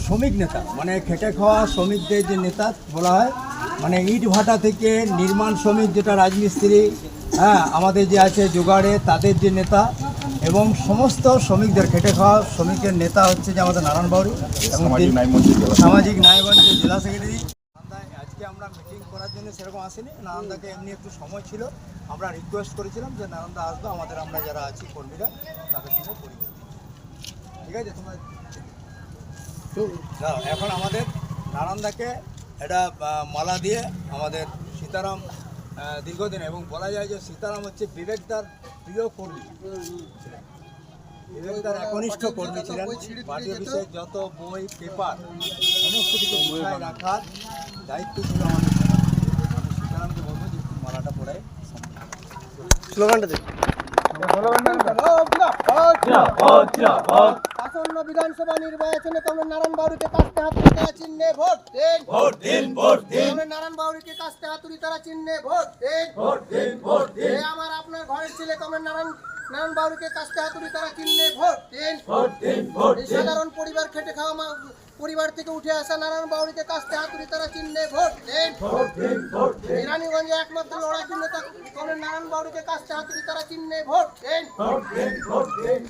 শ্রমিক নেতা মানে খেটে খাওয়া শ্রমিকদের যে নেতা বলা হয়, মানে ইট ভাটা থেকে নির্মাণ শ্রমিক যেটা রাজমিস্ত্রি, হ্যাঁ আমাদের যে আছে জোগাড়ে তাদের যে নেতা এবং সমস্ত শ্রমিকদের খেটে খাওয়া শ্রমিকের নেতা হচ্ছে যে আমাদের নারায়ণ বাউরি এবং সামাজিক ন্যায়মঞ্চের জেলা সেক্রেটারি। আজকে আমরা মিটিং করার জন্য সেরকম আসেনি, নারায়ণদাকে এমনি একটু সময় ছিল, আমরা রিকোয়েস্ট করেছিলাম যে নারায়ণদা আসবে, আমরা যারা আছি কর্মীরা তাদের সঙ্গে পরিচয়। ঠিক আছে, তোমরা এখন আমাদের নারায়ণদাকে এটা মালা দিয়ে আমাদের সীতারাম দীর্ঘদিন, এবং বলা যায় যে সীতারাম হচ্ছে বিবেকদার প্রিয় কর্মী, বিবেকদার একনিষ্ঠ কর্মী ছিলেন। পার্টি অফিসের যত বই পেপার সমস্ত কিছু গুছায় রাখার দায়িত্ব ছিল আমাদের। সীতারামকে বলবো যে মালাটা পড়ায় স্লোগানটা দেখ। আসন্ন বিধানসভা নির্বাচনে কমরেড নারায়ণ বাউরিকে কাস্তে হাতুড়ি তারা চিহ্নে ভোট দিন, ভোট দিন, ভোট দিন। কমরেড নারায়ণ বাউরিকে কাস্তে হাতুড়ি তারা চিহ্নে ভোট দিন, ভোট দিন, ভোট দিন। আমার আপনার ঘরের ছেলে কমরেড নারায়ণ বাউরিকে কাস্তে হাতুড়ি তারা চিহ্নে ভোট দিন, ভোট দিন, ভোট দিন। সাধারণ পরিবার খেটে খাওয়া পরিবার থেকে উঠে আসা নারায়ণ বাউরিকে কাস্তে হাতুড়ি তারা চিহ্নে ভোট দিন, ভোট দিন, ভোট দিন। রানীগঞ্জে একমাত্র লড়াকু নেতা কমরেড নারায়ণ বাউরিকে কাস্তে হাতুড়ি তারা চিহ্নে ভোট দিন, ভোট দিন, ভোট দিন।